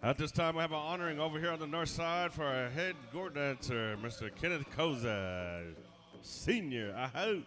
At this time, we have an honoring over here on the north side for our head Gourd dancer, Mr. Kenneth Koza, Senior. I hope.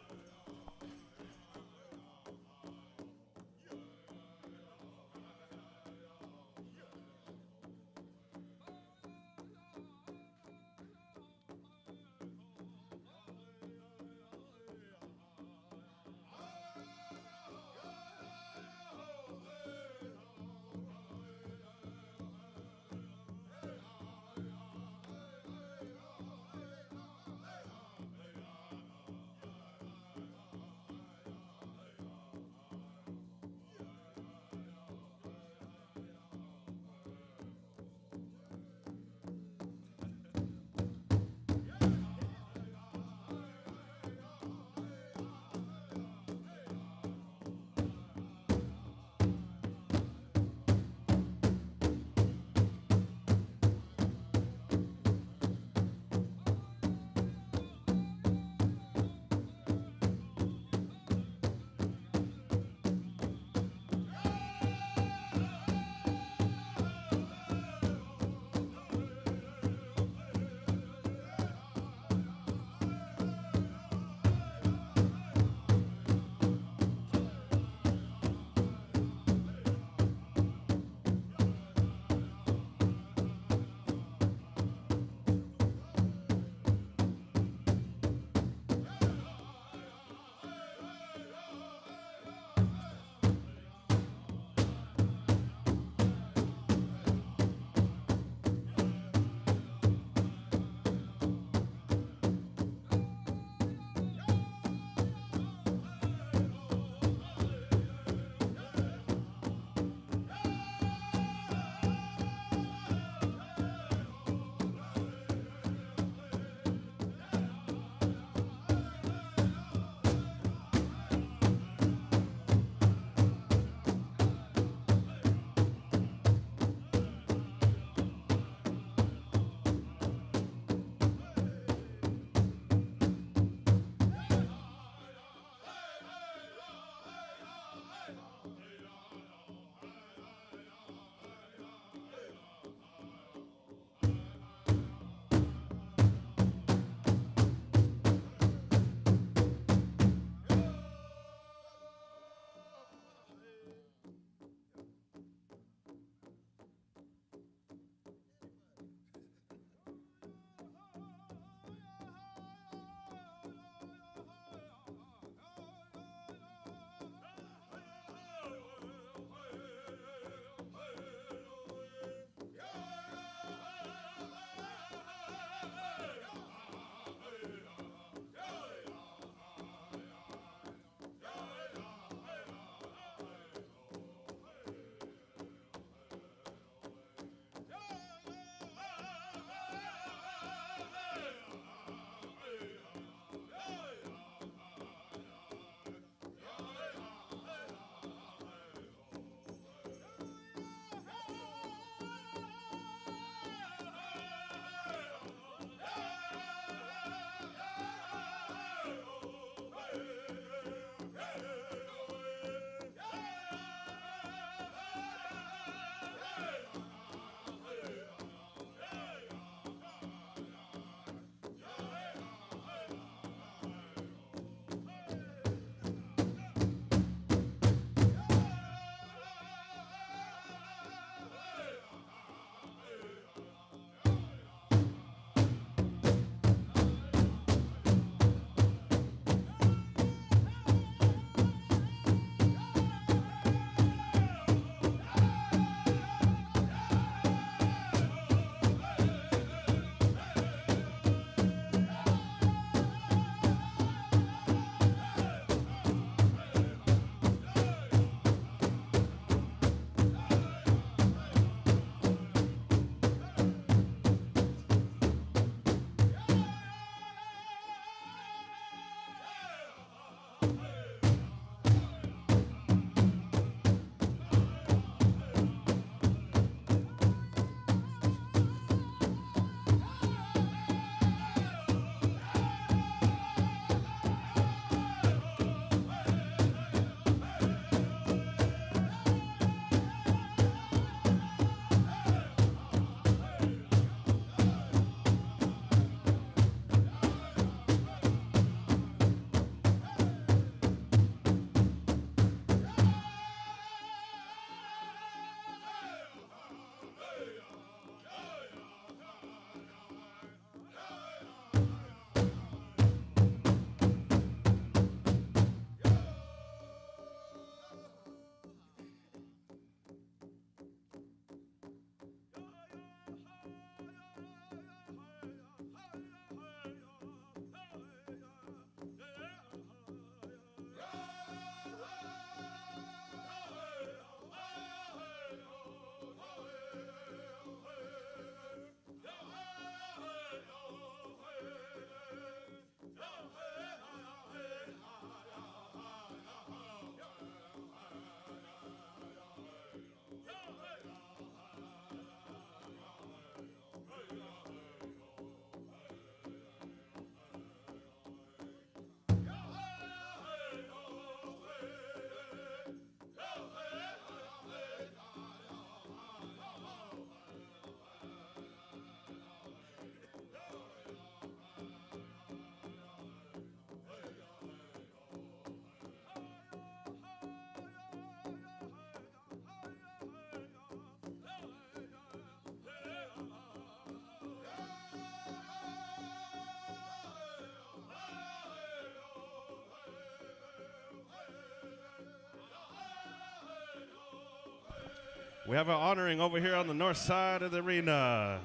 We have an honoring over here on the north side of the arena.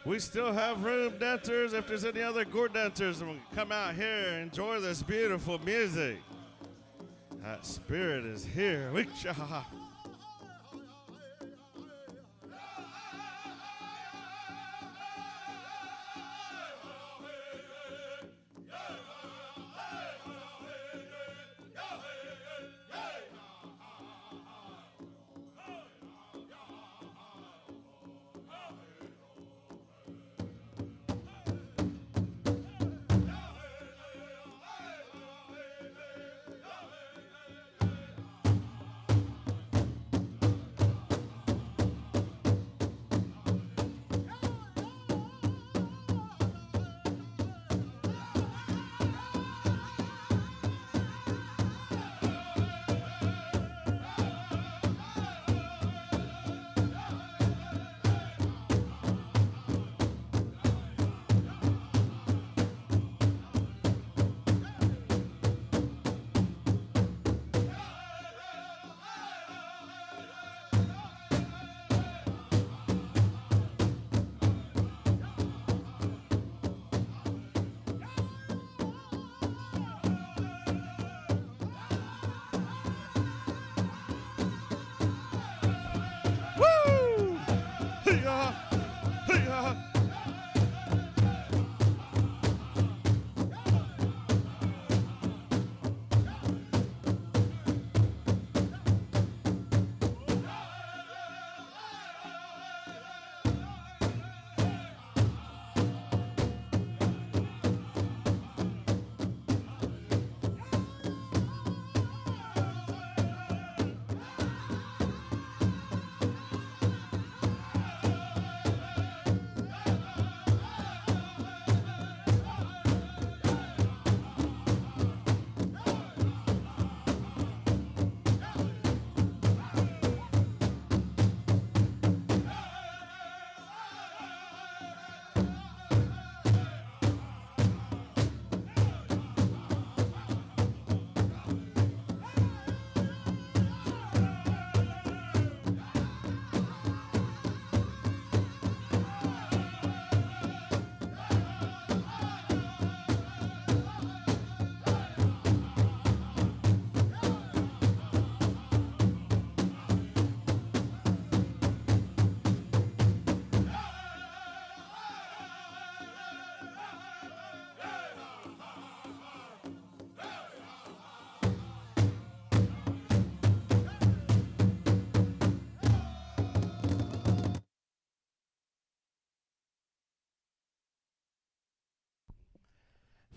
We still have room, dancers. If there's any other Gourd dancers, come out here and enjoy this beautiful music. That spirit is here.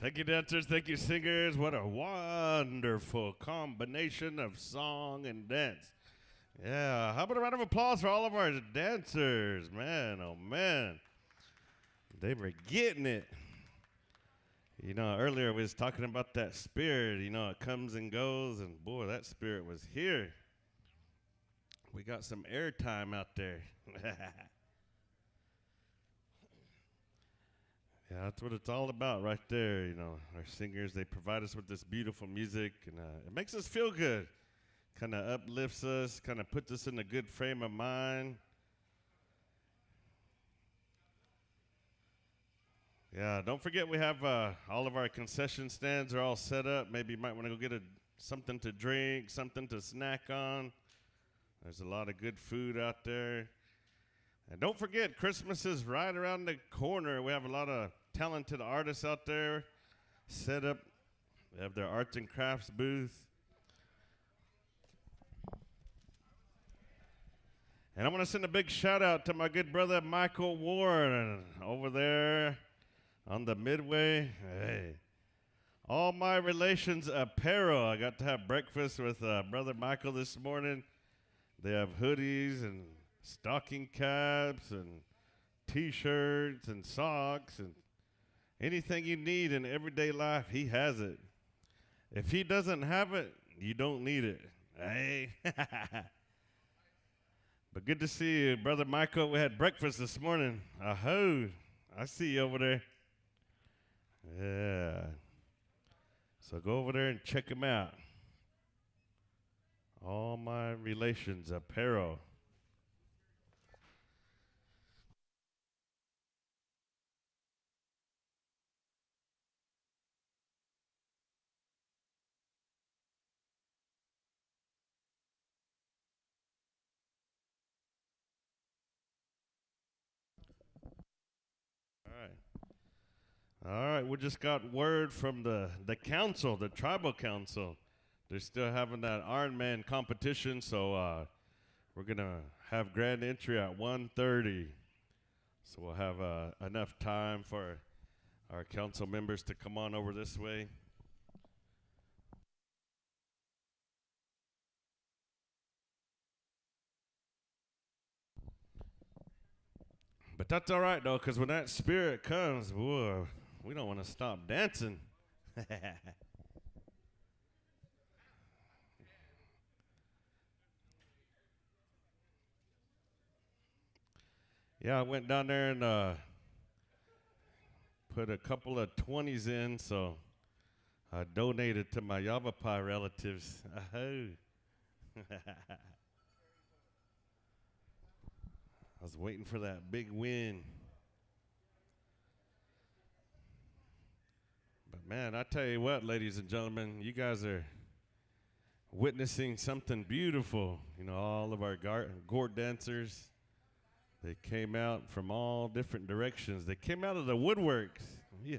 Thank you, dancers. Thank you, singers. What a wonderful combination of song and dance. Yeah, how about a round of applause for all of our dancers? Man, oh man. They were getting it. You know, earlier we was talking about that spirit. You know, it comes and goes, and boy, that spirit was here. We got some airtime out there. Yeah, that's what it's all about right there. You know, our singers, they provide us with this beautiful music, and it makes us feel good. Kind of uplifts us, kind of puts us in a good frame of mind. Yeah, don't forget we have all of our concession stands are all set up. Maybe you might want to go get something to drink, something to snack on. There's a lot of good food out there. And don't forget, Christmas is right around the corner. We have a lot of talented artists out there set up. They have their arts and crafts booth. And I want to send a big shout out to my good brother Michael Ward over there on the Midway. Hey, all my relations apparel. I got to have breakfast with brother Michael this morning. They have hoodies and stocking caps and T-shirts and socks and anything you need in everyday life, he has it. If he doesn't have it, you don't need it. Hey. But good to see you, Brother Michael. We had breakfast this morning. Aho, I see you over there. Yeah. So go over there and check him out. All my relations apparel. All right, we just got word from the council, the tribal council. They're still having that Iron Man competition, so we're going to have grand entry at 1:30. So we'll have enough time for our council members to come on over this way. But that's all right, though, because when that spirit comes, whoa, we don't want to stop dancing. Yeah, I went down there and put a couple of 20s in, so I donated to my Yavapai relatives. I was waiting for that big win. But man, I tell you what, ladies and gentlemen, you guys are witnessing something beautiful. You know, all of our Gourd dancers, they came out from all different directions. They came out of the woodworks. Yeah.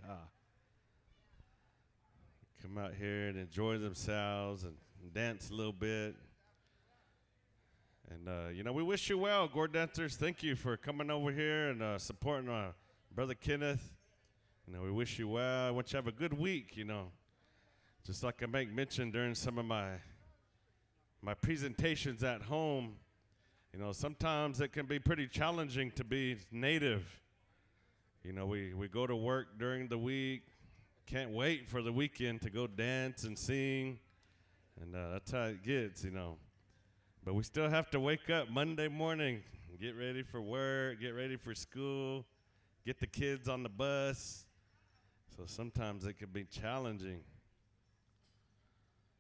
Come out here and enjoy themselves and dance a little bit. And, you know, we wish you well, Gourd dancers. Thank you for coming over here and supporting Brother Kenneth. You know, we wish you well. I want you to have a good week, you know. Just like I make mention during some of my presentations at home, you know, sometimes it can be pretty challenging to be native. You know, we go to work during the week, can't wait for the weekend to go dance and sing, and that's how it gets, you know. But we still have to wake up Monday morning, get ready for work, get ready for school, get the kids on the bus. So sometimes it can be challenging.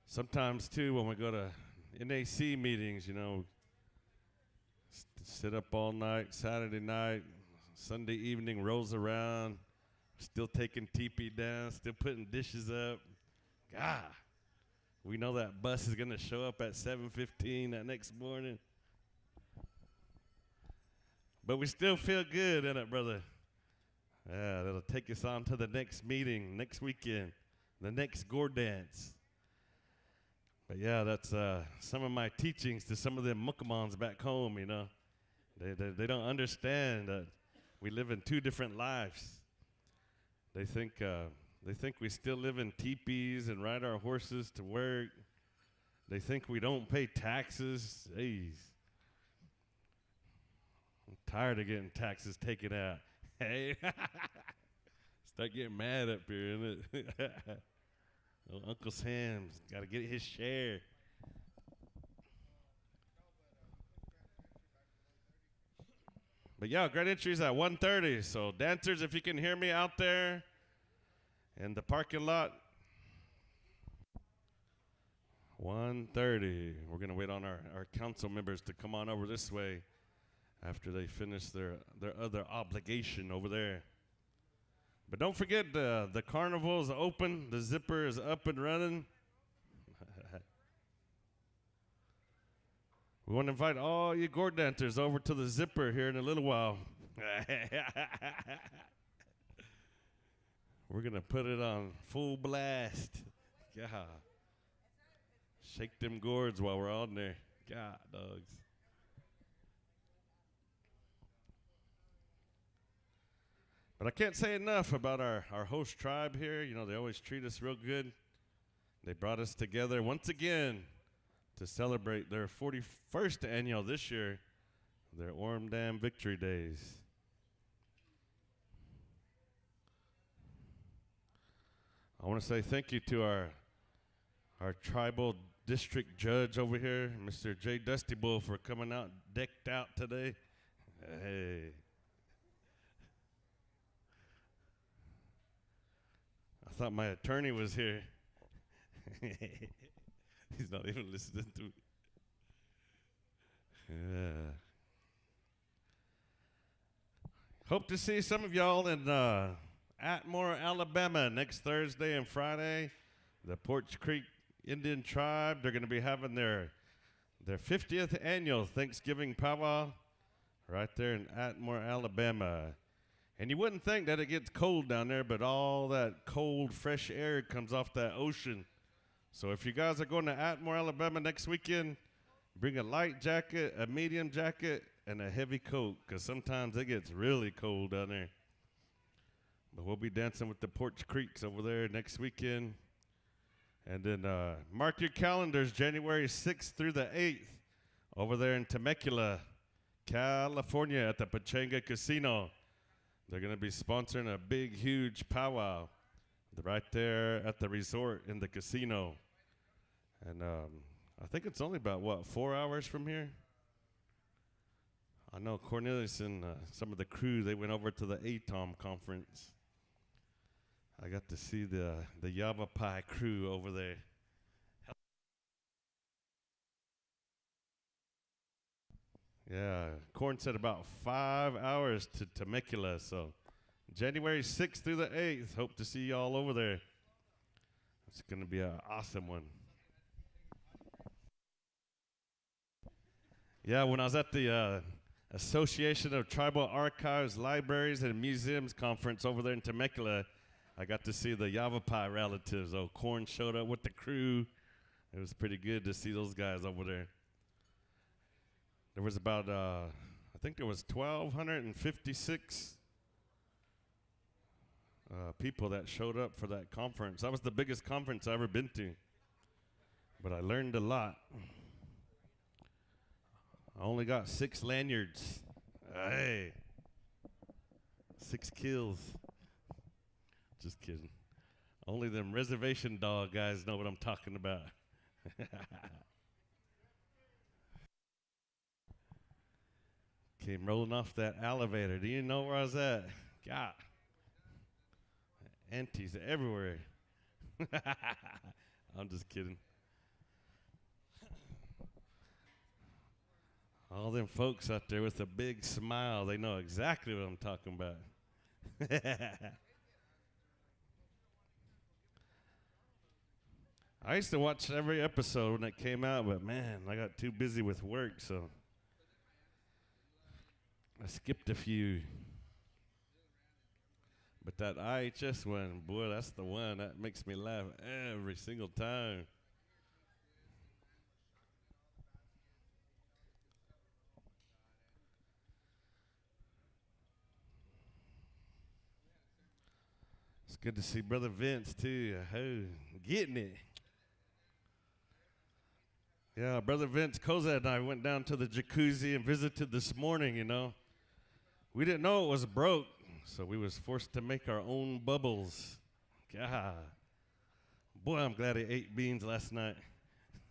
Sometimes, too, when we go to NAC meetings, you know, sit up all night, Saturday night, Sunday evening rolls around, still taking teepee down, still putting dishes up. God, we know that bus is going to show up at 7:15 that next morning. But we still feel good, innit, brother? Yeah, that'll take us on to the next meeting, next weekend, the next Gourd dance. But yeah, that's some of my teachings to some of them mukamans back home, you know. They don't understand that we live in two different lives. They think, They think we still live in teepees and ride our horses to work. They think we don't pay taxes. Jeez. I'm tired of getting taxes taken out. Hey. Start getting mad up here, innit? Oh, Uncle Sam's got to get his share. But yeah, great entries at 1:30. So dancers, if you can hear me out there in the parking lot, 1:30. We're gonna wait on our council members to come on over this way after they finish their other obligation over there. But don't forget the carnival is open. The zipper is up and running. We want to invite all you Gourd dancers over to the zipper here in a little while. We're going to put it on full blast. Yeah. Shake them gourds while we're on there. God, dogs. But I can't say enough about our host tribe here. You know, they always treat us real good. They brought us together once again to celebrate their 41st annual this year, their Orme Dam Victory Days. I want to say thank you to our tribal district judge over here, Mr. J. Dusty Bull, for coming out decked out today. Hey. I thought my attorney was here. He's not even listening to me. Yeah. Hope to see some of y'all in Atmore, Alabama next Thursday and Friday. The Porch Creek Indian Tribe, they're going to be having their 50th annual Thanksgiving powwow right there in Atmore, Alabama. And you wouldn't think that it gets cold down there, but all that cold, fresh air comes off that ocean. So if you guys are going to Atmore, Alabama next weekend, bring a light jacket, a medium jacket, and a heavy coat, because sometimes it gets really cold down there. But we'll be dancing with the Porch Creeks over there next weekend. And then mark your calendars, January 6th through the 8th, over there in Temecula, California at the Pachanga Casino. They're going to be sponsoring a big, huge powwow right there at the resort in the casino. And I think it's only about, 4 hours from here? I know Cornelius and some of the crew, they went over to the ATOM conference. I got to see the Yavapai crew over there. Yeah, Corn said about 5 hours to Temecula, so January 6th through the 8th. Hope to see y'all over there. It's going to be an awesome one. Yeah, when I was at the Association of Tribal Archives, Libraries, and Museums conference over there in Temecula, I got to see the Yavapai relatives. Oh, Corn showed up with the crew. It was pretty good to see those guys over there. There was about, I think there was 1,256 people that showed up for that conference. That was the biggest conference I've ever been to. But I learned a lot. I only got 6 lanyards. Hey. 6 kills. Just kidding. Only them reservation dog guys know what I'm talking about. Came rolling off that elevator. Do you know where I was at? God. Aunties everywhere. I'm just kidding. All them folks out there with a big smile, they know exactly what I'm talking about. I used to watch every episode when it came out, but man, I got too busy with work, so I skipped a few. But that IHS one, boy, that's the one that makes me laugh every single time. It's good to see Brother Vince, too. Getting it. Yeah, Brother Vince Kozad and I went down to the jacuzzi and visited this morning, you know. We didn't know it was broke, so we was forced to make our own bubbles. God. Boy, I'm glad I ate beans last night.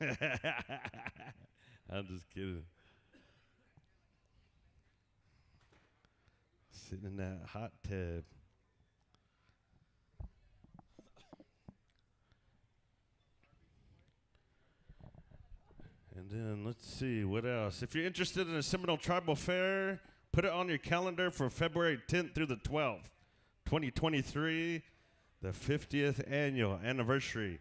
I'm just kidding. Sitting in that hot tub. And then let's see, what else? If you're interested in a Seminole Tribal Fair, put it on your calendar for February 10th through the 12th, 2023, the 50th annual anniversary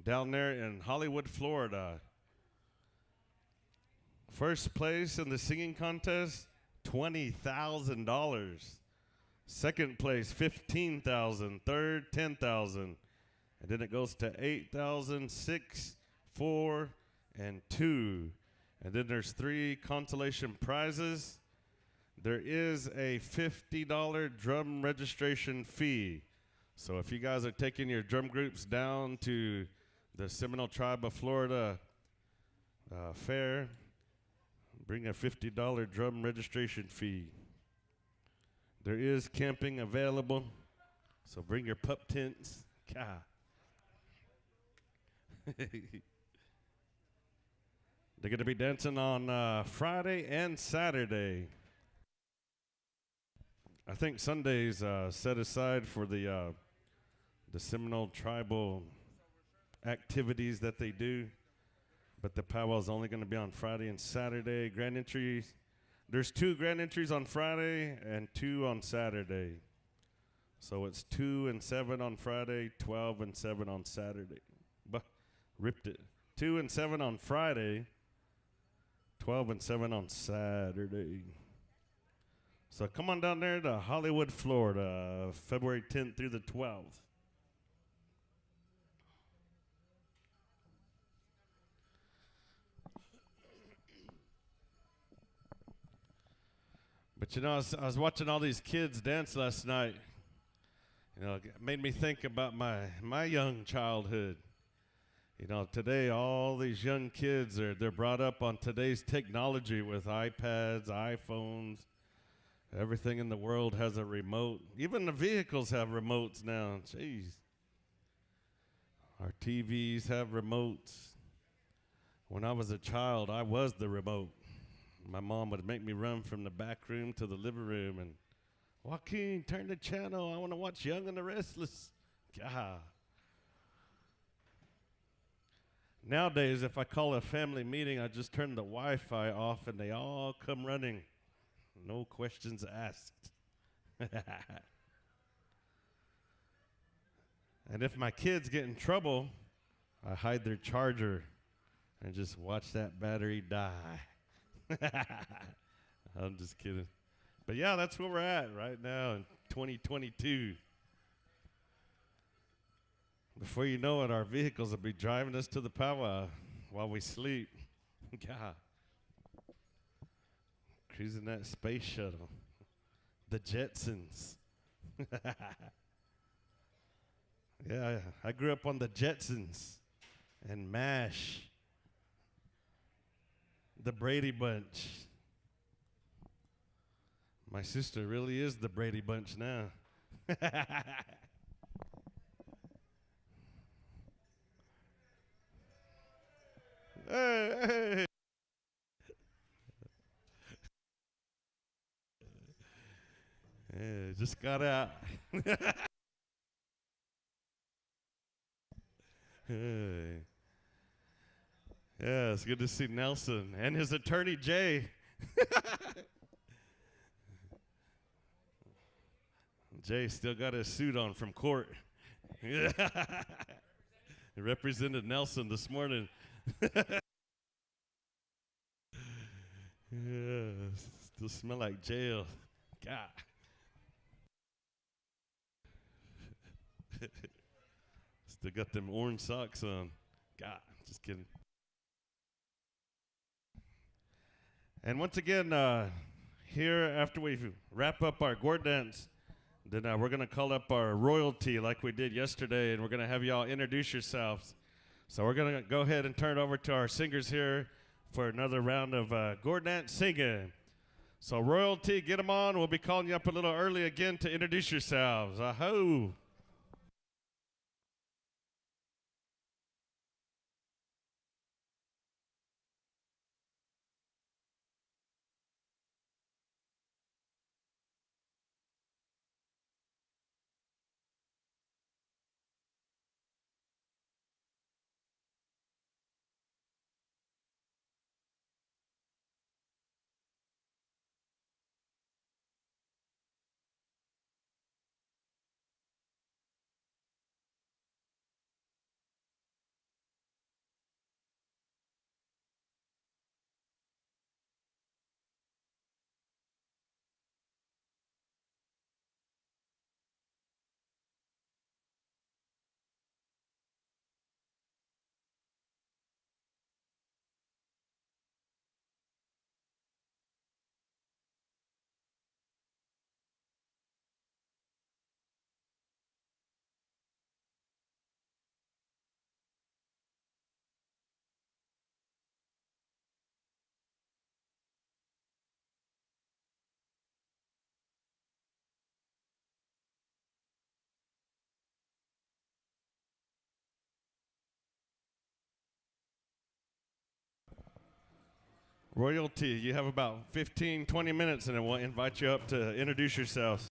down there in Hollywood, Florida. First place in the singing contest, $20,000. Second place, $15,000. Third, $10,000. And then it goes to 8,000, 6, 4, and 2. And then there's 3 consolation prizes. There is a $50 drum registration fee. So if you guys are taking your drum groups down to the Seminole Tribe of Florida fair, bring a $50 drum registration fee. There is camping available, so bring your pup tents. God. They're going to be dancing on Friday and Saturday. I think Sunday's set aside for the Seminole tribal activities that they do, but the powwow's only going to be on Friday and Saturday. Grand entries, there's 2 grand entries on Friday and 2 on Saturday. So it's 2 and 7 on Friday, 12 and 7 on Saturday. Ripped it. 2 and 7 on Friday, 12 and 7 on Saturday. So come on down there to Hollywood, Florida, February 10th through the 12th. But you know, I was watching all these kids dance last night. You know, it made me think about my young childhood. You know, today all these young kids they're brought up on today's technology with iPads, iPhones. Everything in the world has a remote. Even the vehicles have remotes now. Jeez. Our TVs have remotes. When I was a child, I was the remote. My mom would make me run from the back room to the living room and, Joaquin, turn the channel. I want to watch Young and the Restless. God. Nowadays, if I call a family meeting, I just turn the Wi-Fi off and they all come running. No questions asked. And if my kids get in trouble, I hide their charger and just watch that battery die. I'm just kidding. But yeah, that's where we're at right now in 2022. Before you know it, our vehicles will be driving us to the powwow while we sleep. God. Cruising that space shuttle. The Jetsons. Yeah, I grew up on the Jetsons and MASH. The Brady Bunch. My sister really is the Brady Bunch now. Hey. Yeah, just got out. Hey. Yeah, it's good to see Nelson and his attorney, Jay. Jay still got his suit on from court. He represented Nelson this morning. Yeah, still smell like jail. God. Still got them orange socks on. God, just kidding. And once again, here after we wrap up our Gourd dance, Then we're going to call up our royalty like we did yesterday, and we're going to have y'all introduce yourselves. So we're going to go ahead and turn it over to our singers here for another round of Gourd dance singing. So royalty, get them on. We'll be calling you up a little early again to introduce yourselves. Aho! Royalty, you have about 15, 20 minutes, and then we'll invite you up to introduce yourselves.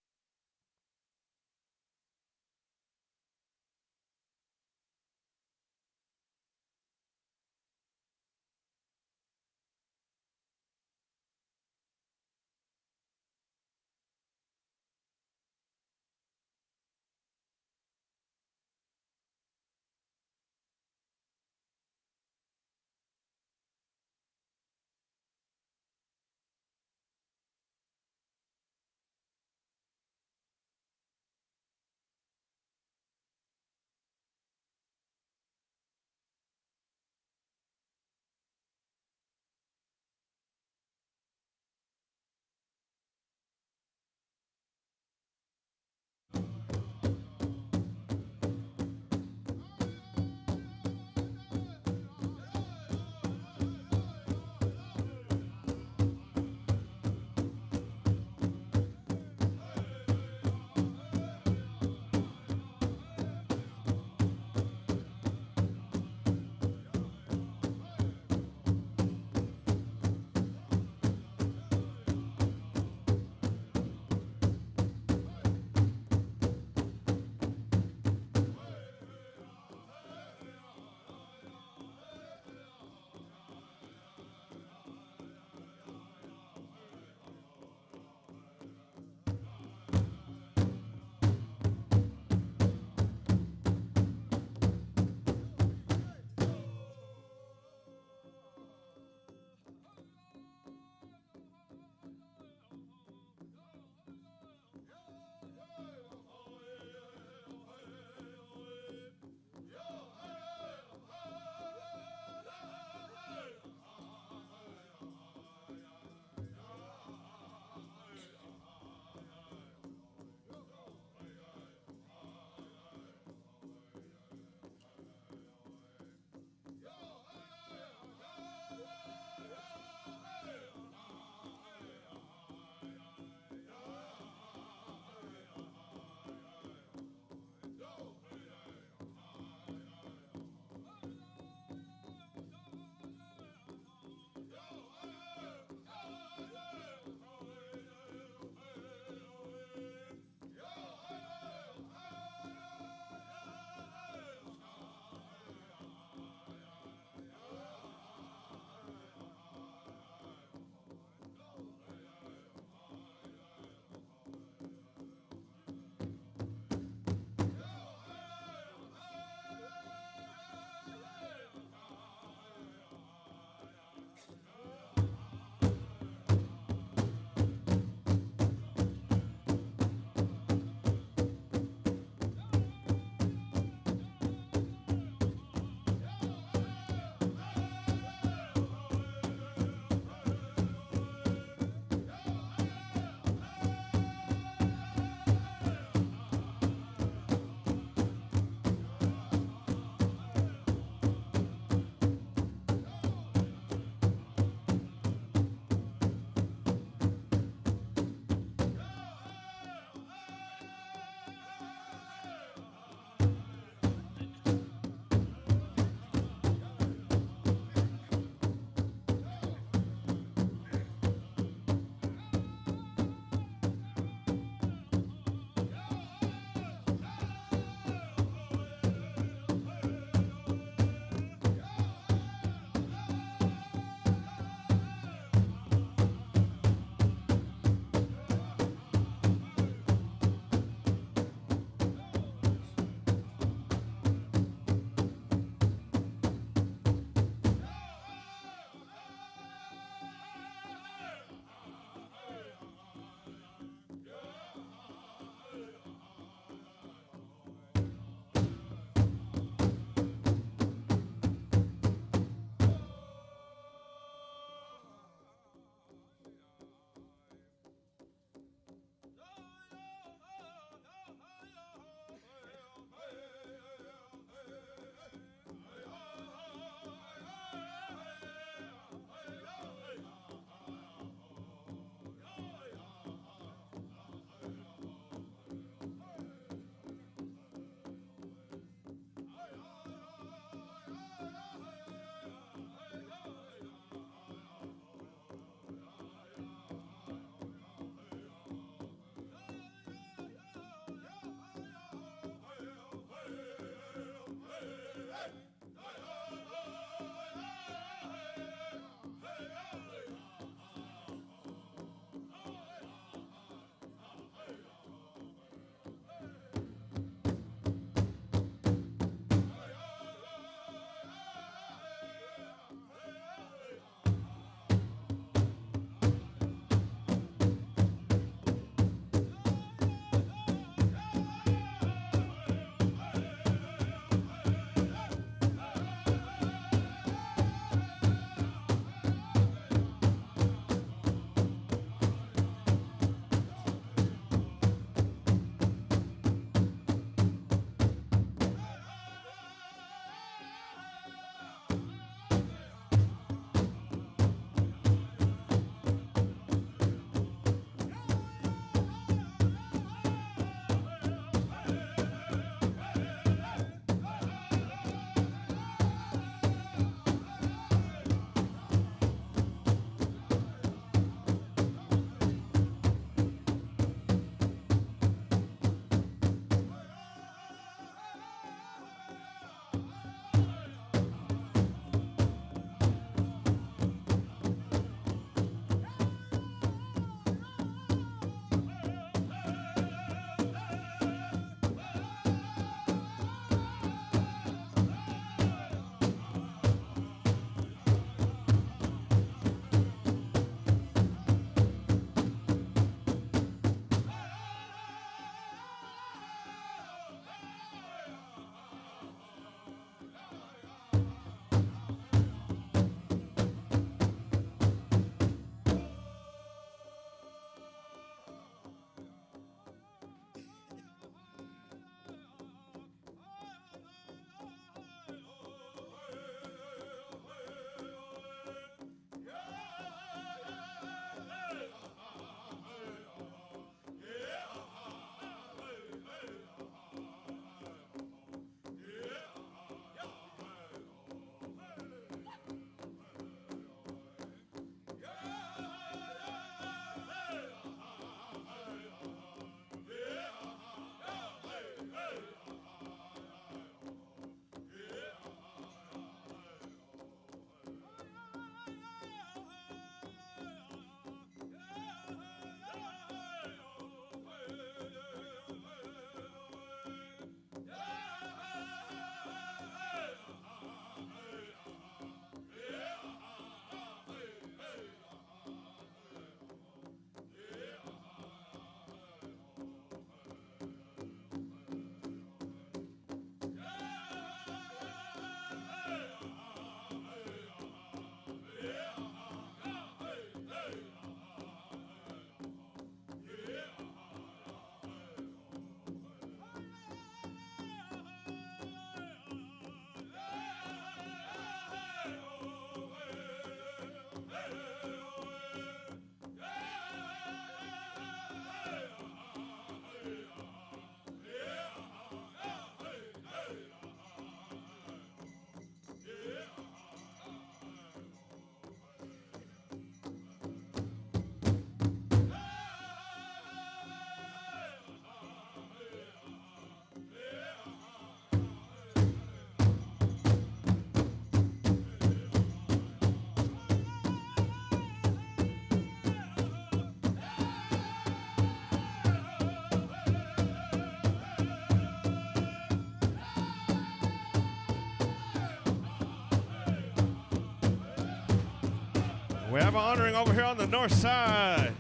We have an honoring over here on the north side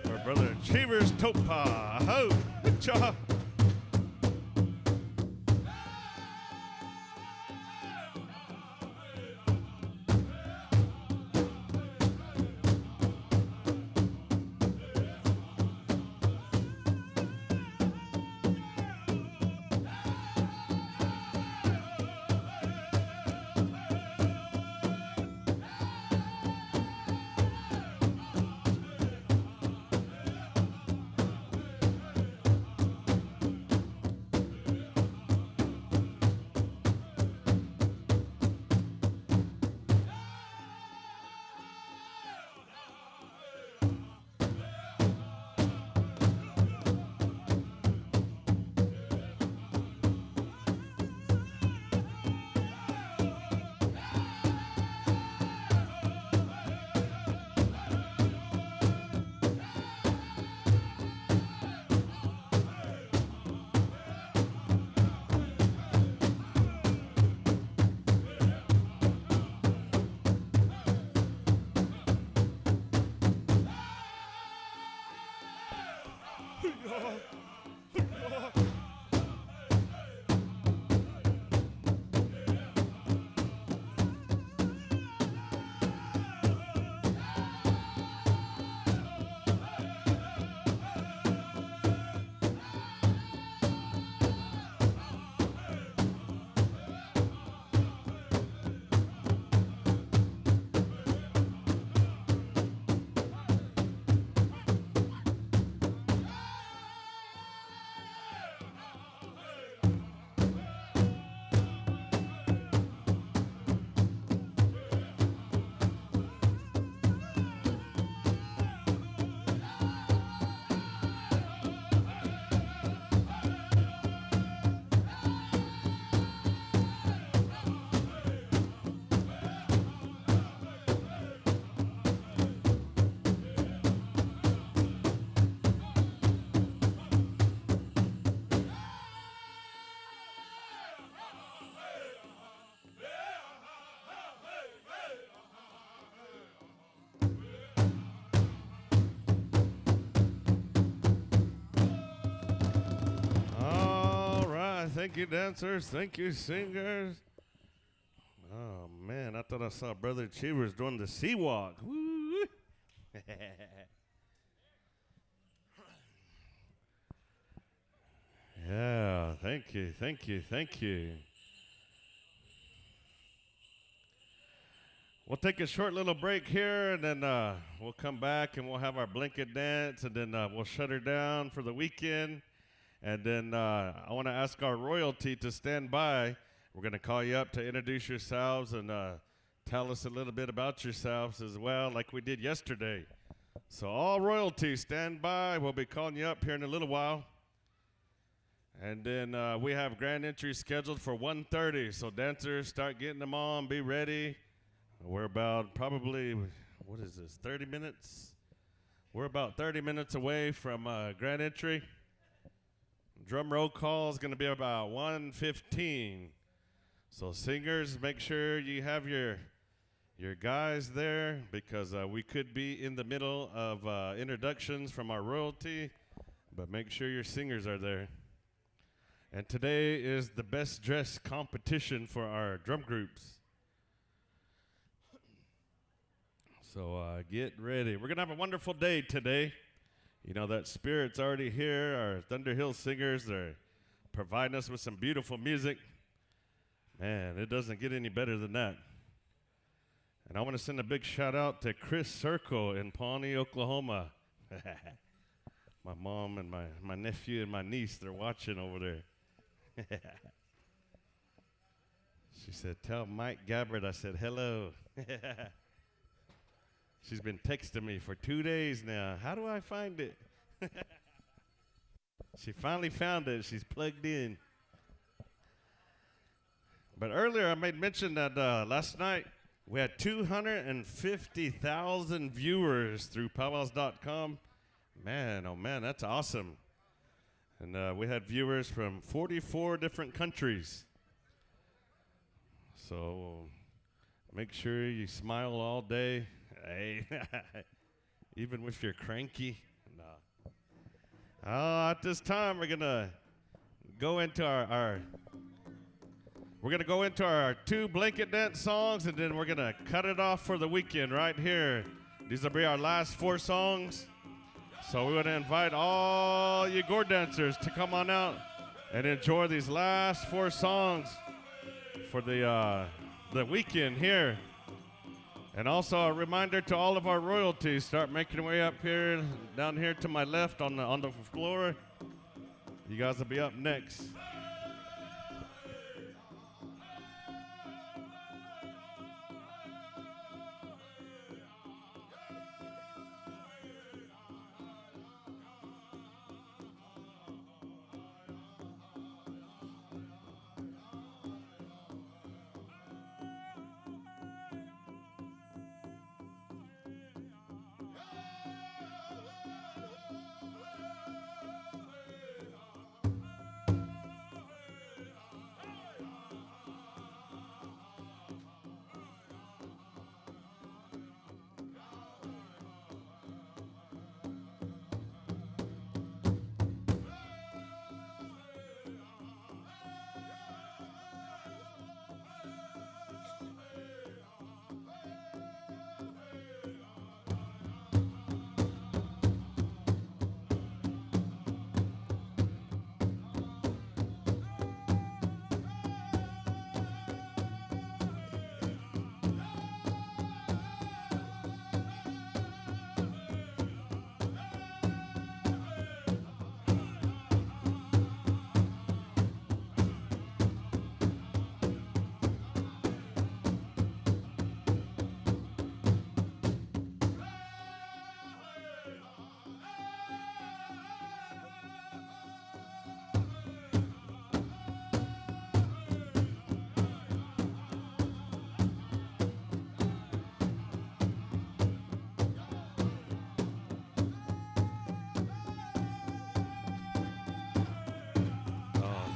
for Brother Cheever's Topa. Ho, cha. Thank you, dancers. Thank you, singers. Oh, man, I thought I saw Brother Cheevers doing the sea walk. Woo. Yeah, thank you, thank you, thank you. We'll take a short little break here, and then we'll come back, and we'll have our blanket dance, and then we'll shut her down for the weekend. And then I want to ask our royalty to stand by. We're going to call you up to introduce yourselves and tell us a little bit about yourselves as well, like we did yesterday. So all royalty, stand by. We'll be calling you up here in a little while. And then we have grand entry scheduled for 1:30. So dancers, start getting them on. Be ready. We're about probably, 30 minutes? We're about 30 minutes away from grand entry. Drum roll call is going to be about 1:15. So singers, make sure you have your guys there, because we could be in the middle of introductions from our royalty, but make sure your singers are there. And today is the best dress competition for our drum groups. So get ready. We're going to have a wonderful day today. You know, that spirit's already here. Our Thunder Hill singers, they're providing us with some beautiful music. Man, it doesn't get any better than that. And I want to send a big shout out to Chris Circle in Pawnee, Oklahoma. My mom and my nephew and my niece, they're watching over there. She said, tell Mike Gabbard I said hello. She's been texting me for 2 days now. How do I find it? She finally found it. She's plugged in. But earlier I made mention that last night we had 250,000 viewers through PowWows.com. Man, oh man, that's awesome. And we had viewers from 44 different countries. So make sure you smile all day. Hey, even if you're cranky. No. At this time, we're gonna go into our two blanket dance songs, and then we're gonna cut it off for the weekend right here. These will be our last 4 songs. So we want to invite all you Gourd dancers to come on out and enjoy these last 4 songs for the weekend here. And also a reminder to all of our royalties, start making your way up here, down here to my left on the floor. You guys will be up next.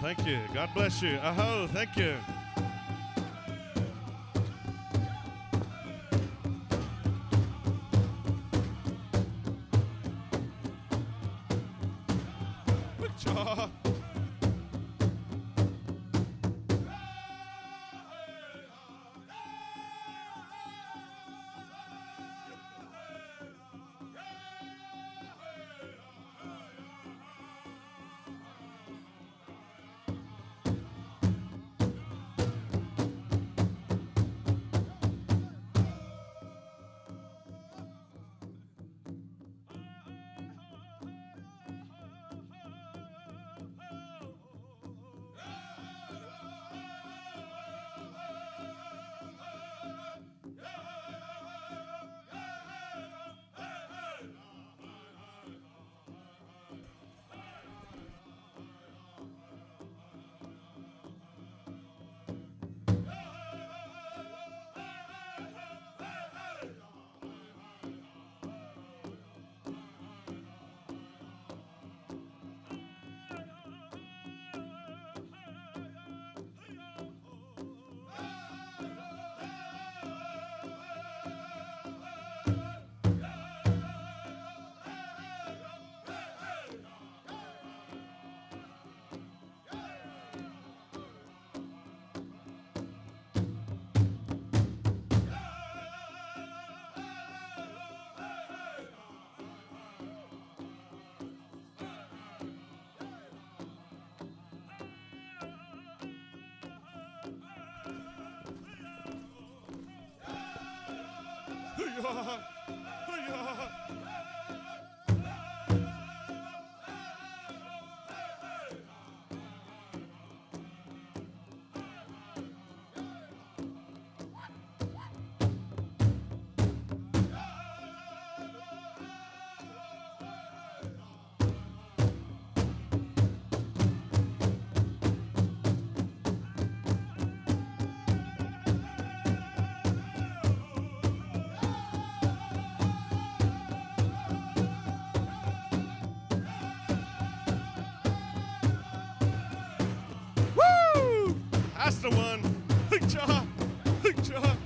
Thank you. God bless you. Aho, thank you. Good job. That's the one. Good job. Good job.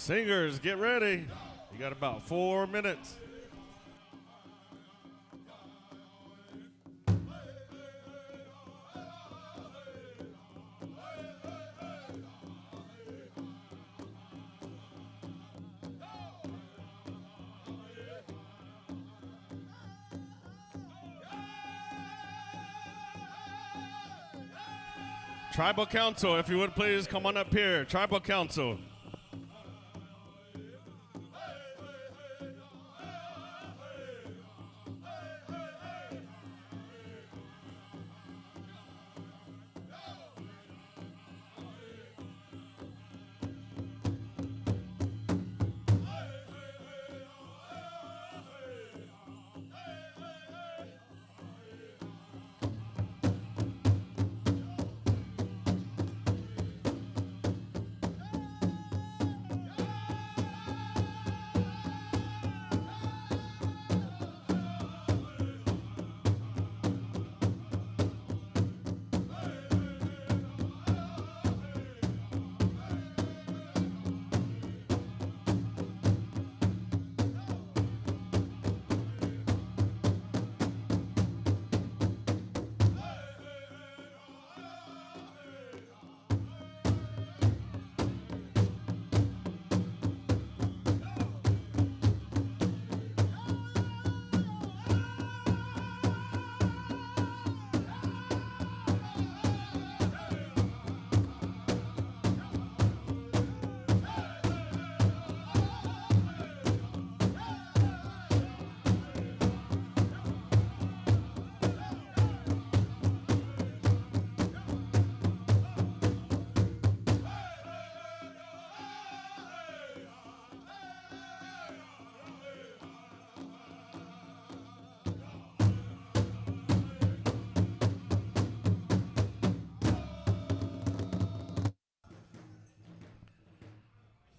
Singers, get ready. You got about 4 minutes. Tribal Council, if you would please come on up here. Tribal Council.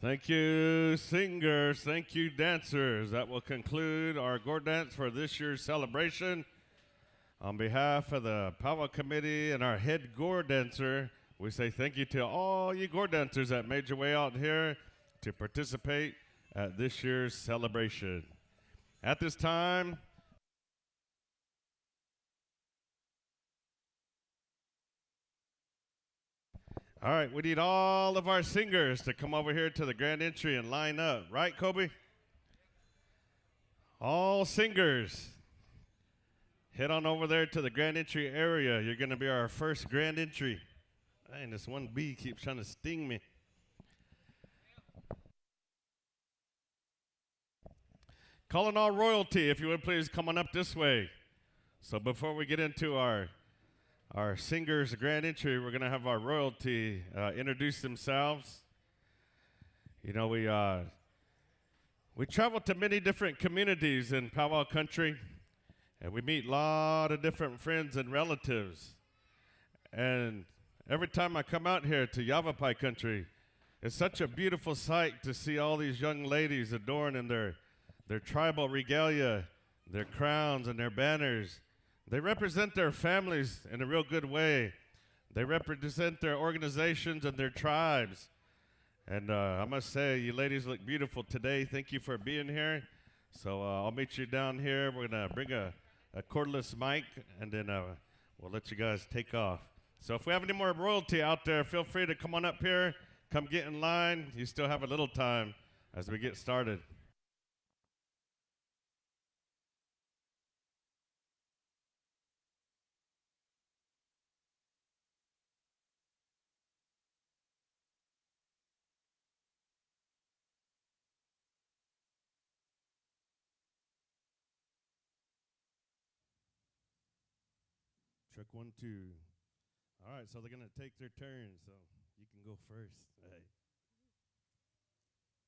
Thank you, singers. Thank you, dancers. That will conclude our Gourd dance for this year's celebration. On behalf of the PowWow Committee and our head Gourd dancer, we say thank you to all you Gourd dancers that made your way out here to participate at this year's celebration. At this time, all right, we need all of our singers to come over here to the grand entry and line up. Right, Kobe? All singers, head on over there to the grand entry area. You're going to be our first grand entry. Man, this one bee keeps trying to sting me. Calling all royalty, if you would please come on up this way. So before we get into our singers grand entry, we're going to have our royalty introduce themselves. You know, we travel to many different communities in PowWow country, and we meet a lot of different friends and relatives. And every time I come out here to Yavapai country, it's such a beautiful sight to see all these young ladies adorned in their tribal regalia, their crowns and their banners. They represent their families in a real good way. They represent their organizations and their tribes. And I must say, you ladies look beautiful today. Thank you for being here. So I'll meet you down here. We're going to bring a cordless mic, and then we'll let you guys take off. So if we have any more royalty out there, feel free to come on up here. Come get in line. You still have a little time as we get started. Trick 1, 2. All right, so they're going to take their turn, so you can go first. Hey.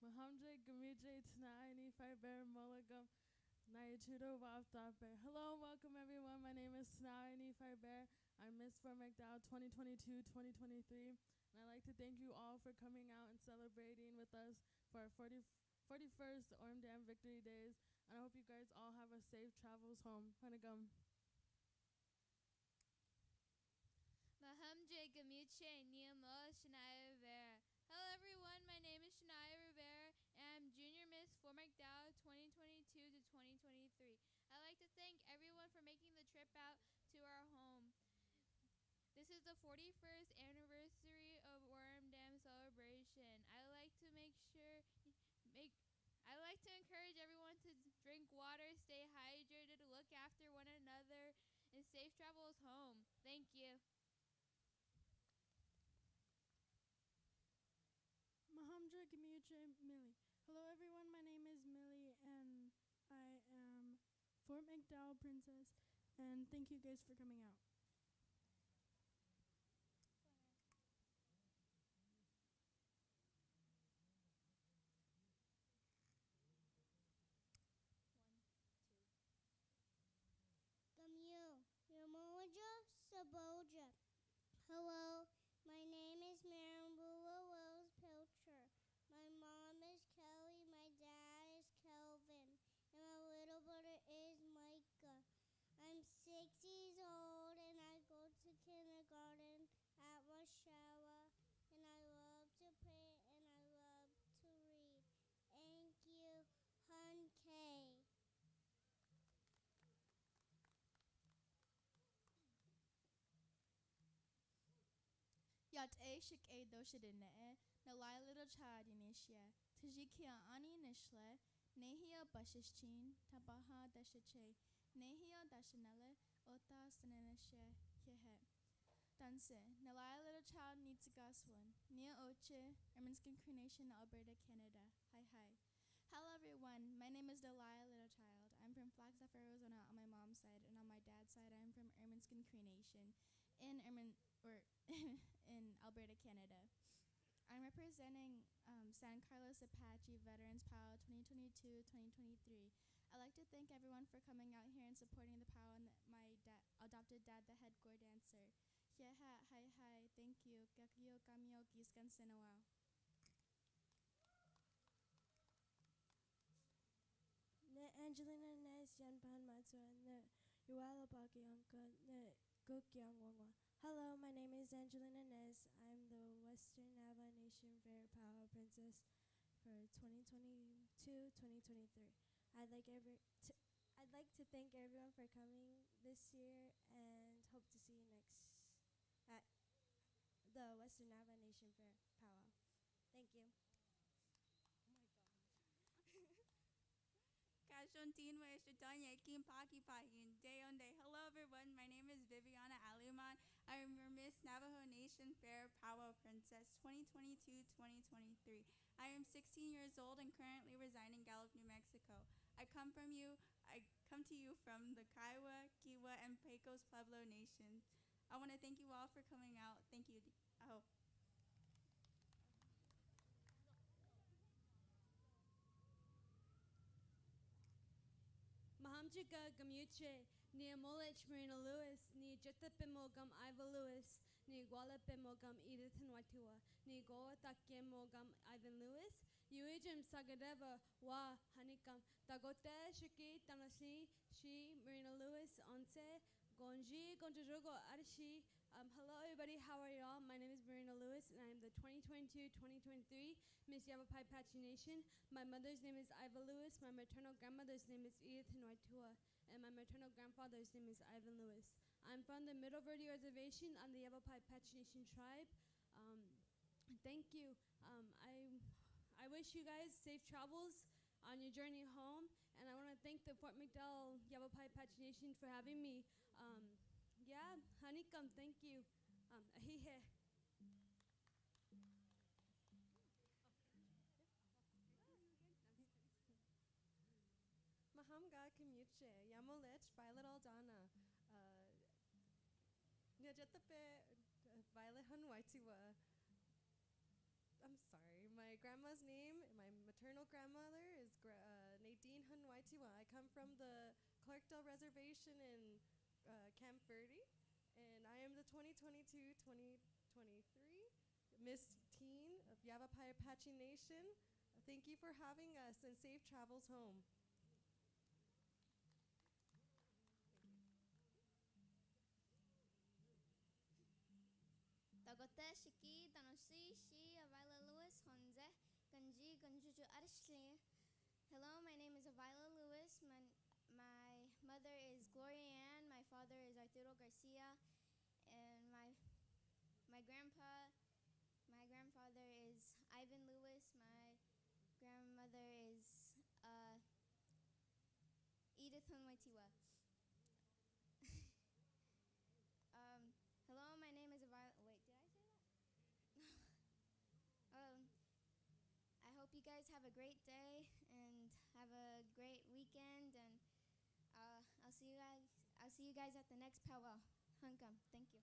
Mahamje Gamije Tanaini Fiber Molagum Naichudo Waftape. Hello and welcome everyone. My name is Tanaini Fiber. I'm Miss for McDowell 2022-2023. And I'd like to thank you all for coming out and celebrating with us for our 41st Orme Victory Days. And I hope you guys all have a safe travels home. Hanagum. Mahamje Gamiche Niamo Schneider. Hello everyone, my name is Shania Rivera and I'm Junior Miss for McDowell 2022 to 2023. I'd like to thank everyone for making the trip out to our home. This is the 41st anniversary of Worm Dam celebration. I like to encourage everyone to drink water, stay hydrated, look after one another, and safe travels home. Thank you. Mahamdra Gamutra Millie. Hello everyone, my name is Millie and I am Fort McDowell Princess, and thank you guys for coming out. Gamu, Yamoja, Saboja. Hello, my name is Marambula Wells Pilcher. My mom is Kelly, my dad is Kelvin, and my little brother is Micah. I'm 6 years old and I go to kindergarten at Washawa, and I love to pray and I love to read. Thank you, Hun K. Yat a shik a doshidine, na lai little child inishia, Tajikia ani nishle, Nehia bashishchin, Tabaha dashache, Nehia dashanele, Ota sananisha, Yehe. Danse, na lai little child needs a gaswan, Nia Oche, Erminskin Cremation, Alberta, Canada. Hi hi. Hello everyone, my name is Delia Little Child. I'm from Flagstaff, Arizona on my mom's side, and on my dad's side I'm from Erminskin Cree Nation in in Alberta, Canada. I'm representing San Carlos Apache Veterans POW 2022-2023. I'd like to thank everyone for coming out here and supporting the POW and my adopted dad, the head Gourd dancer. Yeah, hi, thank you. Gakyo kamyo giskan senawao. Ne Angelina Nes Yan Pan Matsua Ne Yuala Baki Anka Ne Gukyang Wangwa. Hello, my name is Angelina Nes. I'm the Western Nava Nation Fair Power Princess for 2022-2023. I'd like to thank everyone for coming this year and hope to see you next at the Western Nava Nation Fair Powwow. Thank you. Kashontin wa Shatanya Kim Paki Pahin Day on Day. Hello everyone, my name is Viviana Aliman. I am your Miss Navajo Nation Fair Powwow Princess 2022-2023. I am 16 years old and currently reside in Gallup, New Mexico. I come to you from the Kiowa, Kiowa, and Pecos Pueblo Nation. I want to thank you all for coming out. Thank you. Oh. Mahamjika Gamuche, ni Molich Marina Lewis, ni Jetapimogam Iva Lewis, ni Gualapimogam Edith Nwatua, ni Goa Takemogam Ivan Lewis, Uijim Sagadeva Wa Hanikam, Dagote Shiki Tanasi, Shi Marina Lewis, Onse, Gonji, Gonjajogo Arshi. Hello everybody, how are y'all? My name is Marina Lewis and I am the 2022-2023 Miss Yavapai Apache Nation. My mother's name is Iva Lewis, my maternal grandmother's name is Edith Nwatua, and my maternal grandfather's name is Ivan Lewis. I'm from the Middle Verde Reservation on the Yavapai Apache Nation tribe. Thank you. I wish you guys safe travels on your journey home, and I want to thank the Fort McDowell Yavapai Apache Nation for having me. Yeah, Hanikam, thank you. Ahihe. Mahamga Kamuche, Yamolech, Violet Aldana, Njatape, Violet Hanwaitiwa. I'm sorry, my grandma's name, my maternal grandmother is Nadine Hanwaitiwa. I come from the Clarkdale Reservation in Camp Verde, and I am the 2022-2023 Miss Teen of Yavapai Apache Nation. Thank you for having us, and safe travels home. Tagote Shiki Tanoshi Shi Avila Lewis Konjuju Arshli. Hello, my name is Avila Lewis. My mother is Gloria Ann. My father is Arturo Garcia. And my grandfather is Ivan Lewis. My grandmother is Edith Hunwaitiwa. Hello, my name is Avila. Wait, did I say that? I hope you guys have a great day and have a great weekend, and I'll see you guys. I'll see you guys at the next powwow. Hunkam. Thank you.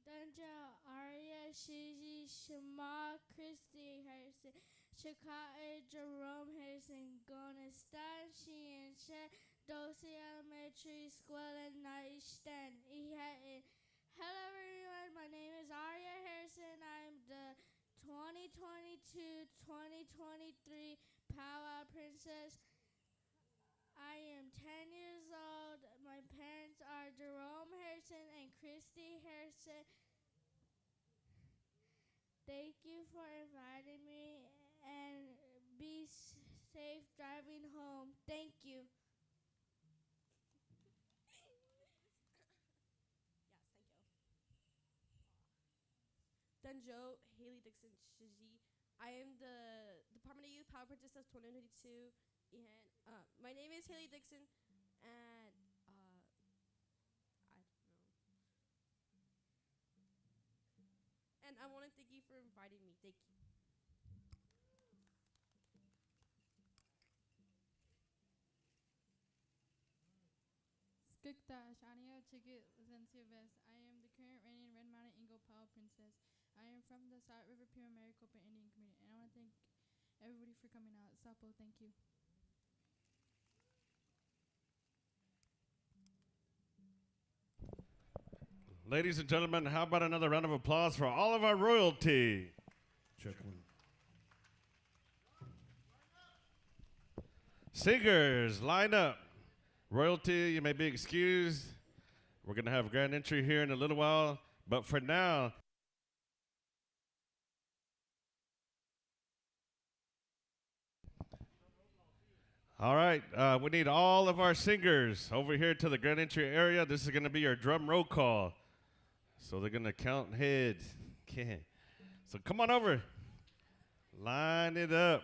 Dunja, Arya, Shiji, Shema, Christy, Harrison, Chikai, Jerome, Harrison, Gonistan, Sheehan, Shed, Dosi Elementary School, and Nightstand, Ehaton. Hello, everyone. My name is Arya Harrison. I'm the 2022-2023 Powwow Princess. I am 10 years old. My parents are Jerome Harrison and Christy Harrison. Thank you for inviting me, and be safe driving home. Thank you. Yes, thank you. Dunjo, Haley Dixon Shiji. I am the Department of Youth Power Princess of 2022. And my name is Haley Dixon, and I don't know. And I want to thank you for inviting me. Thank you. Skukta, Shania, Chigit, Licencia Vest. I am the current reigning Red Mountain Eagle Powwow Princess. I am from the South River Pima Maricopa Indian community, and I want to thank everybody for coming out. Sapo, thank you. Ladies and gentlemen, how about another round of applause for all of our royalty? Check one. Singers, line up. Royalty, you may be excused. We're going to have grand entry here in a little while. But for now, all right, we need all of our singers over here to the grand entry area. This is going to be your drum roll call. So they're going to count heads. Okay. So come on over. Line it up.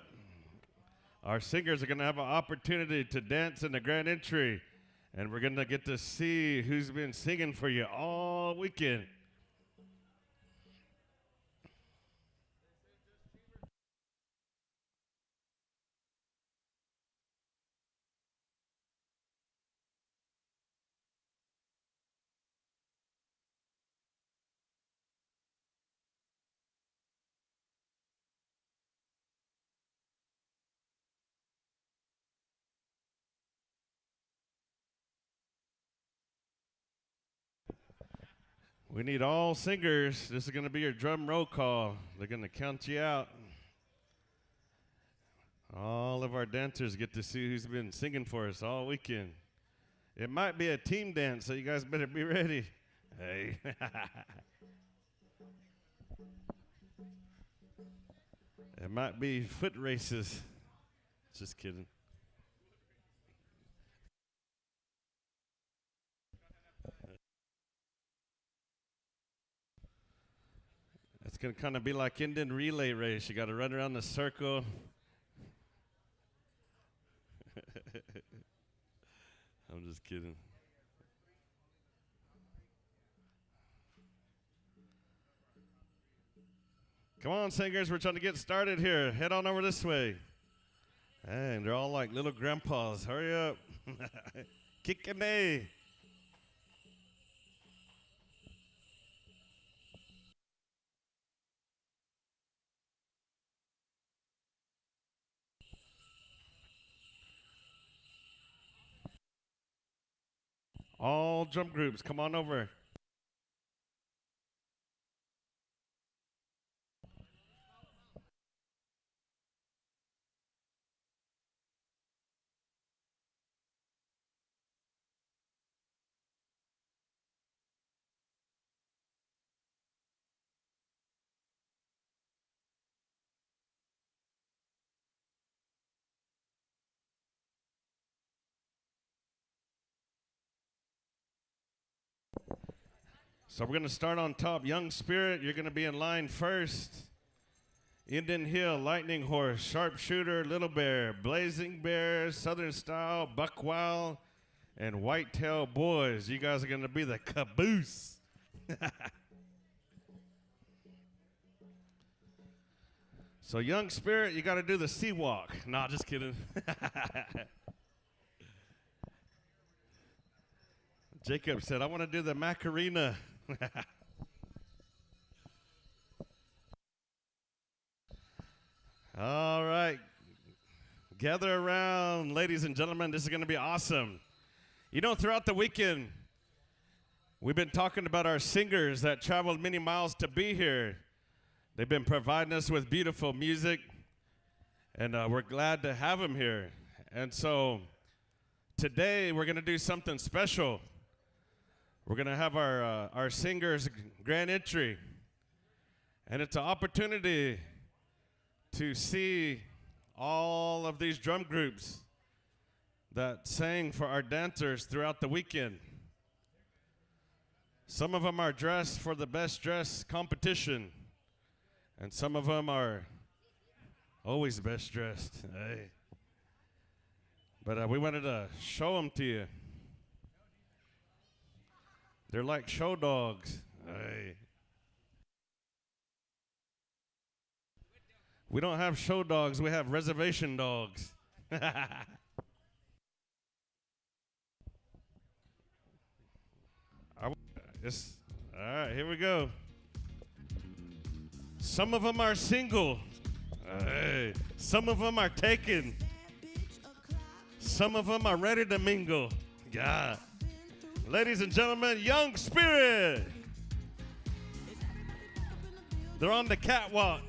Our singers are going to have an opportunity to dance in the grand entry. And we're going to get to see who's been singing for you all weekend. We need all singers. This is going to be your drum roll call. They're going to count you out. All of our dancers get to see who's been singing for us all weekend. It might be a team dance, so you guys better be ready. Hey. It might be foot races. Just kidding. It's going to kind of be like Indian relay race. You got to run around the circle. I'm just kidding. Come on, singers. We're trying to get started here. Head on over this way. And they're all like little grandpas. Hurry up. Kick a nay. All drum groups, come on over. So we're going to start on top. Young Spirit, you're going to be in line first. Indian Hill, Lightning Horse, Sharpshooter, Little Bear, Blazing Bear, Southern Style, Buckwild, and Whitetail Boys. You guys are going to be the caboose. So Young Spirit, you got to do the sea walk. Nah, just kidding. Jacob said, I want to do the Macarena. All right. Gather around, ladies and gentlemen. This is going to be awesome. You know, throughout the weekend, we've been talking about our singers that traveled many miles to be here. They've been providing us with beautiful music, and we're glad to have them here. And so today we're going to do something special. We're going to have our singers' grand entry, and it's an opportunity to see all of these drum groups that sang for our dancers throughout the weekend. Some of them are dressed for the best dress competition, and some of them are always best dressed. Hey. But we wanted to show them to you. They're like show dogs. Hey. We don't have show dogs, we have reservation dogs. All right, here we go. Some of them are single. Hey. Some of them are taken. Some of them are ready to mingle. God. Ladies and gentlemen, Young Spirit. They're on the catwalk.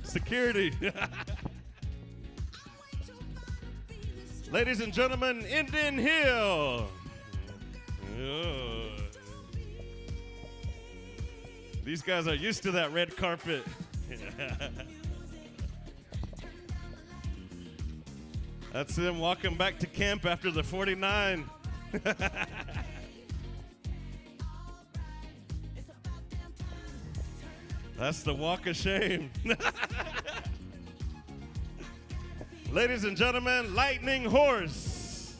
Security. Ladies and gentlemen, Indian Hill. Oh. These guys are used to that red carpet. That's them walking back to camp after the 49. That's the walk of shame. Ladies and gentlemen, Lightning Horse.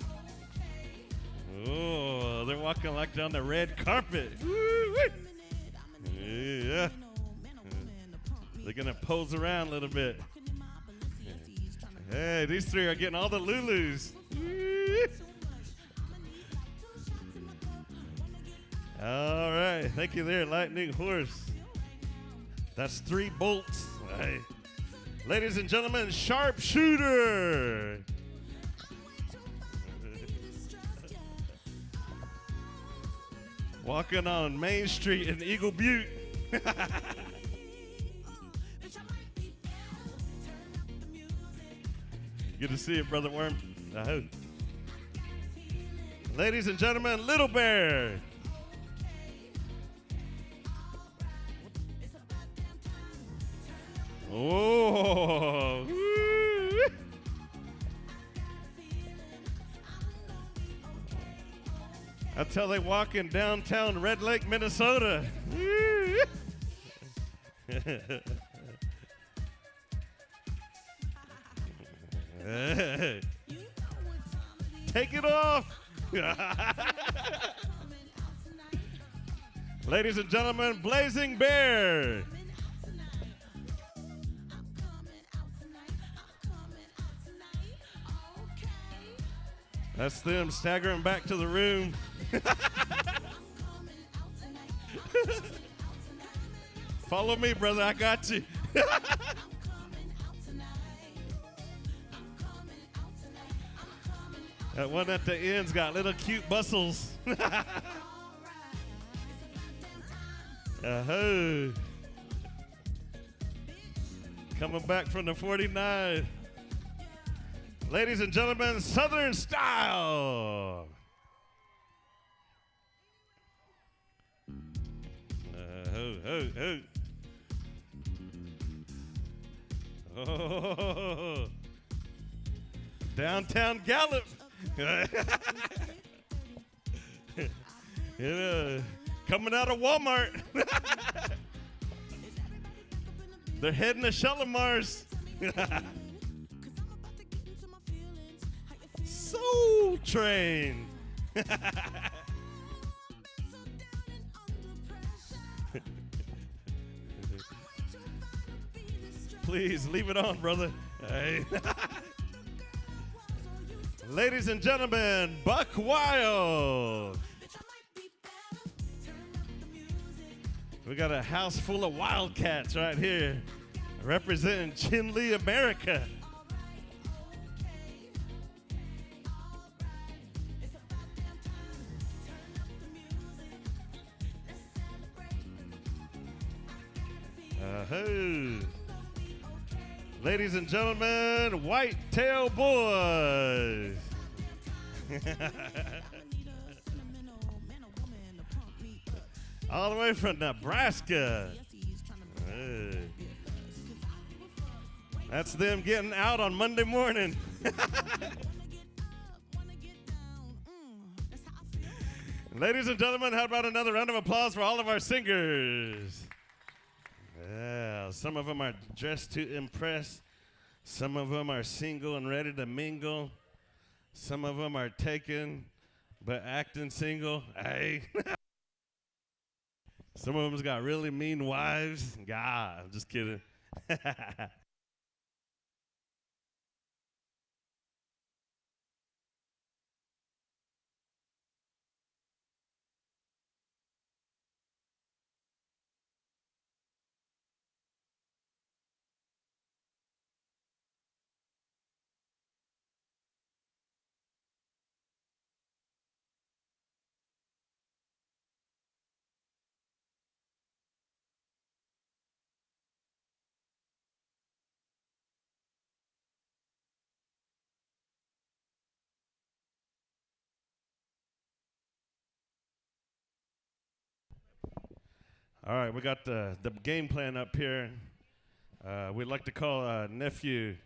Oh, they're walking like down the red carpet. Woo-wee. Yeah. They're going to pose around a little bit. Hey, these three are getting all the Lulus. All right. Thank you there, Lightning Horse. That's 3 bolts. Right. Ladies and gentlemen, Sharpshooter. Walking on Main Street in Eagle Butte. Good to see you, Brother Worm. I hope. Ladies and gentlemen, Little Bear. Oh. That's how they walk in downtown Red Lake, Minnesota. Hey. Take it off. Ladies and gentlemen, Blazing Bear. That's them staggering back to the room. Follow me, brother. I got you. That one at the end's got little cute bustles. Uh-huh. Coming back from the 49. Ladies and gentlemen, Southern Style. Oh, downtown Gallup. Coming out of Walmart. They're heading to Shalimars. Soul Train. Please leave it on, brother. Hey. Ladies and gentlemen, Buck Wild. We got a house full of wildcats right here, representing Chinle, America. Ladies and gentlemen, Whitetail Boys. All the way from Nebraska. That's them getting out on Monday morning. Ladies and gentlemen, how about another round of applause for all of our singers? Yeah, some of them are dressed to impress. Some of them are single and ready to mingle. Some of them are taken but acting single. Hey. Some of them's got really mean wives. God, I'm just kidding. All right, we got the game plan up here. We'd like to call nephew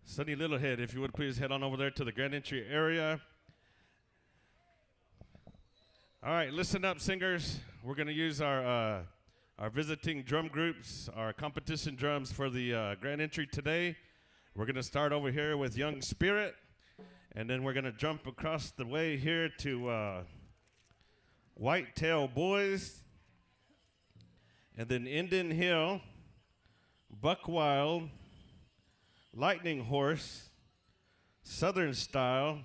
Sonny Littlehead, if you would please head on over there to the Grand Entry area. All right, listen up, singers. We're going to use our visiting drum groups, our competition drums for the Grand Entry today. We're going to start over here with Young Spirit, and then we're going to jump across the way here to Whitetail Boys. And then Indian Hill, Buck Wild, Lightning Horse, Southern Style,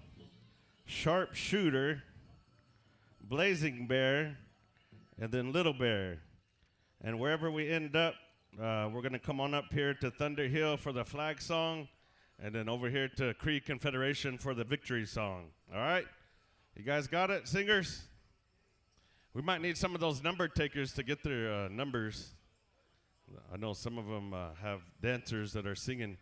Sharp Shooter, Blazing Bear, and then Little Bear. And wherever we end up, we're going to come on up here to Thunder Hill for the flag song, and then over here to Cree Confederation for the victory song. All right? You guys got it, singers? We might need some of those number takers to get their numbers. I know some of them have dancers that are singing.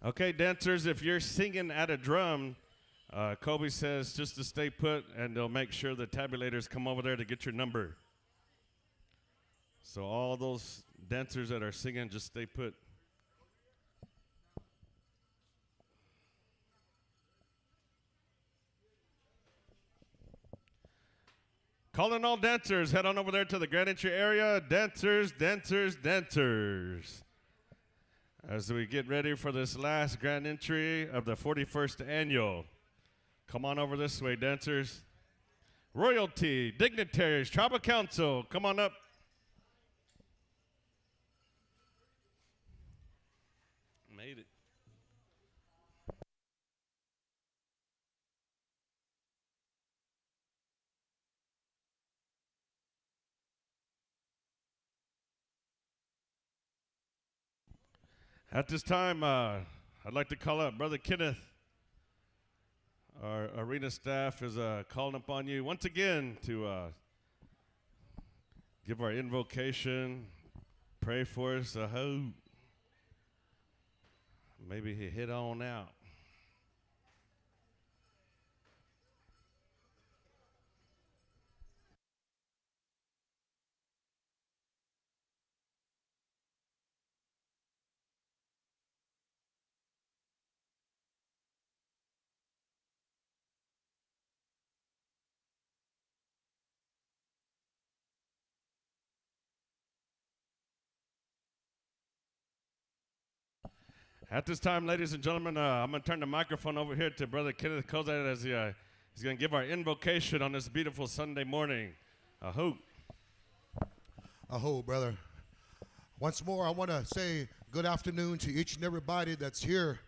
Okay, dancers, if you're singing at a drum, Kobe says just to stay put, and they'll make sure the tabulators come over there to get your number. So all those dancers that are singing, just stay put. Calling all dancers, head on over there to the Grand Entry area. Dancers, dancers, dancers. As we get ready for this last Grand Entry of the 41st Annual. Come on over this way, dancers. Royalty, dignitaries, tribal council, come on up. Made it. At this time, I'd like to call up Brother Kenneth. Our arena staff is calling upon you once again to give our invocation, pray for us. I hope. Maybe he hit on out. At this time, ladies and gentlemen, I'm going to turn the microphone over here to Brother Kenneth Kozad as he's going to give our invocation on this beautiful Sunday morning. Aho. Aho, brother. Once more, I want to say good afternoon to each and everybody that's here.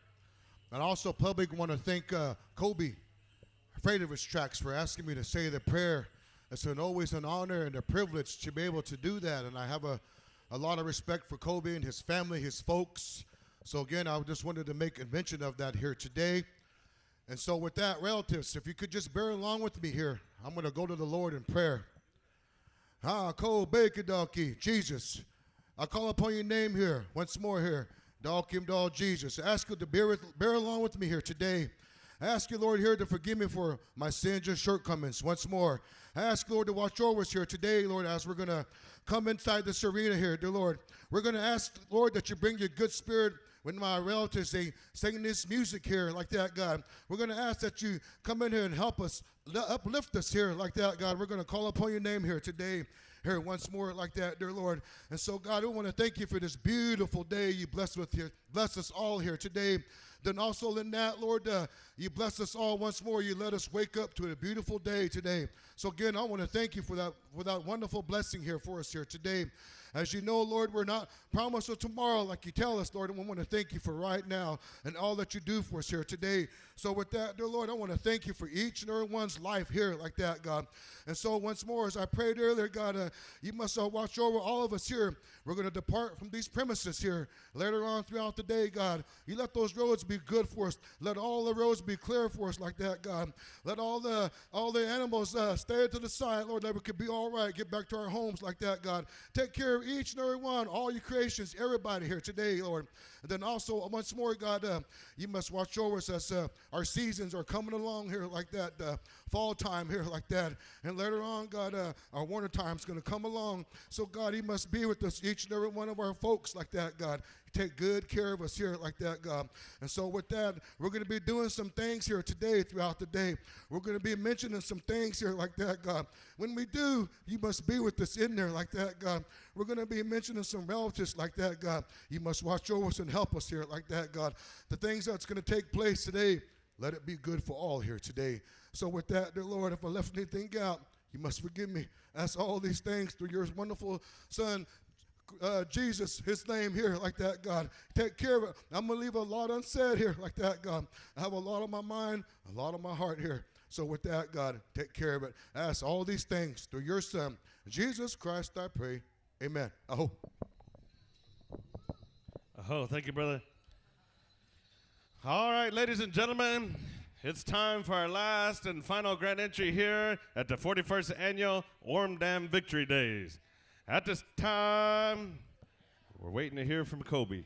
And also, public, want to thank Kobe, Afraid of His Tracks, for asking me to say the prayer. It's always an honor and a privilege to be able to do that. And I have a lot of respect for Kobe and his family, his folks. So again, I just wanted to make a mention of that here today. And so with that, relatives, if you could just bear along with me here, I'm going to go to the Lord in prayer. Jesus, I call upon your name here, once more here, Dal Jesus. I ask you to bear along with me here today. I ask you, Lord, here to forgive me for my sins and shortcomings once more. I ask, Lord, to watch over us here today, Lord, as we're going to come inside this arena here, dear Lord. We're going to ask, Lord, that you bring your good spirit when my relatives, they sing this music here like that, God. We're going to ask that you come in here and help us, uplift us here like that, God. We're going to call upon your name here today, here once more like that, dear Lord. And so, God, we want to thank you for this beautiful day you bless us all here today. Then also in that, Lord, you bless us all once more. You let us wake up to a beautiful day today. So again, I want to thank you for that wonderful blessing here for us here today. As you know, Lord, we're not promised of tomorrow like you tell us, Lord, and we want to thank you for right now and all that you do for us here today. So with that, dear Lord, I want to thank you for each and every one's life here like that, God. And so once more, as I prayed earlier, God, you must watch over all of us here. We're going to depart from these premises here later on throughout the day, God. You let those roads be good for us. Let all the roads be clear for us like that, God. Let all the animals stay to the side, Lord, that we could be all right, get back to our homes like that, God. Take care of each and every one, all your creations, everybody here today, Lord. And then also, once more, God, you must watch over us as our seasons are coming along here like that, fall time here like that. And later on, God, our winter time is going to come along. So, God, you must be with us, each and every one of our folks like that, God. Take good care of us here like that, God. And so with that, we're going to be doing some things here today throughout the day. We're going to be mentioning some things here like that, God. When we do, you must be with us in there like that, God. We're going to be mentioning some relatives like that, God. You must watch over us and help us here like that, God. The things that's going to take place today, let it be good for all here today. So with that, dear Lord, if I left anything out, you must forgive me. Ask all these things through your wonderful Son, Jesus, his name here like that, God. Take care of it. I'm going to leave a lot unsaid here like that, God. I have a lot on my mind, a lot on my heart here. So with that, God, take care of it. Ask all these things through your Son, Jesus Christ, I pray. Amen. Oh. Thank you, brother. All right, ladies and gentlemen, it's time for our last and final grand entry here at the 41st Annual Orme Dam Victory Days. At this time, we're waiting to hear from Kobe.